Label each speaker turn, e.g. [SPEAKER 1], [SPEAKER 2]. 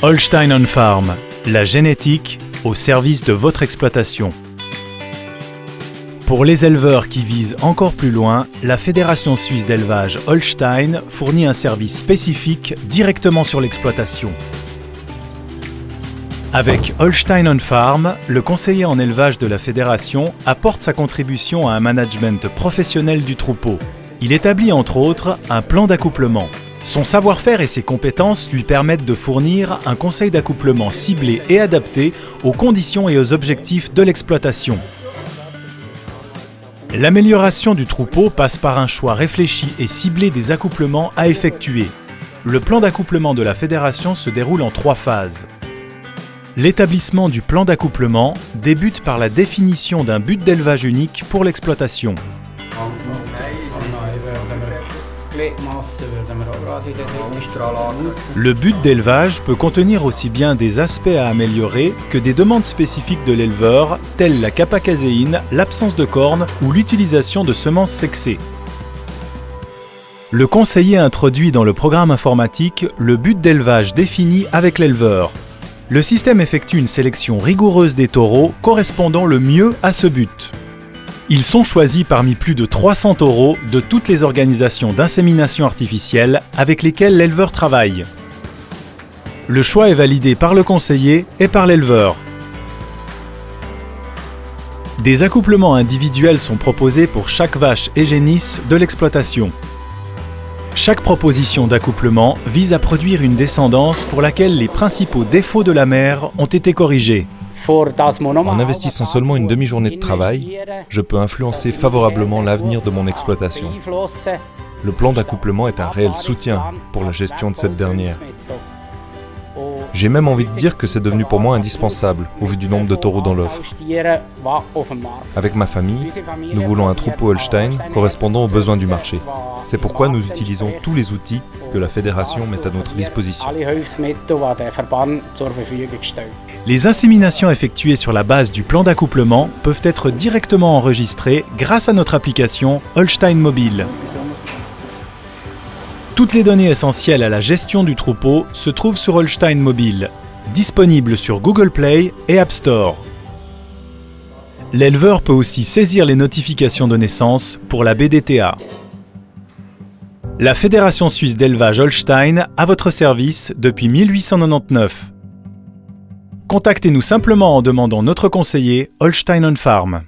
[SPEAKER 1] Holstein on Farm, la génétique au service de votre exploitation. Pour les éleveurs qui visent encore plus loin, la Fédération suisse d'élevage Holstein fournit un service spécifique directement sur l'exploitation. Avec Holstein on Farm, le conseiller en élevage de la Fédération apporte sa contribution à un management professionnel du troupeau. Il établit entre autres un plan d'accouplement. Son savoir-faire et ses compétences lui permettent de fournir un conseil d'accouplement ciblé et adapté aux conditions et aux objectifs de l'exploitation. L'amélioration du troupeau passe par un choix réfléchi et ciblé des accouplements à effectuer. Le plan d'accouplement de la Fédération se déroule en 3 phases. L'établissement du plan d'accouplement débute par la définition d'un but d'élevage unique pour l'exploitation. Le but d'élevage peut contenir aussi bien des aspects à améliorer que des demandes spécifiques de l'éleveur, telles la capacaséine, l'absence de cornes ou l'utilisation de semences sexées. Le conseiller introduit dans le programme informatique le but d'élevage défini avec l'éleveur. Le système effectue une sélection rigoureuse des taureaux correspondant le mieux à ce but. Ils sont choisis parmi plus de 300 taureaux de toutes les organisations d'insémination artificielle avec lesquelles l'éleveur travaille. Le choix est validé par le conseiller et par l'éleveur. Des accouplements individuels sont proposés pour chaque vache et génisse de l'exploitation. Chaque proposition d'accouplement vise à produire une descendance pour laquelle les principaux défauts de la mère ont été corrigés.
[SPEAKER 2] En investissant seulement une demi-journée de travail, je peux influencer favorablement l'avenir de mon exploitation. Le plan d'accouplement est un réel soutien pour la gestion de cette dernière. J'ai même envie de dire que c'est devenu pour moi indispensable au vu du nombre de taureaux dans l'offre. Avec ma famille, nous voulons un troupeau Holstein correspondant aux besoins du marché. C'est pourquoi nous utilisons tous les outils que la Fédération met à notre disposition.
[SPEAKER 1] Les inséminations effectuées sur la base du plan d'accouplement peuvent être directement enregistrées grâce à notre application Holstein Mobile. Toutes les données essentielles à la gestion du troupeau se trouvent sur Holstein Mobile, disponible sur Google Play et App Store. L'éleveur peut aussi saisir les notifications de naissance pour la BDTA. La Fédération suisse d'élevage Holstein à votre service depuis 1899. Contactez-nous simplement en demandant notre conseiller Holstein on Farm.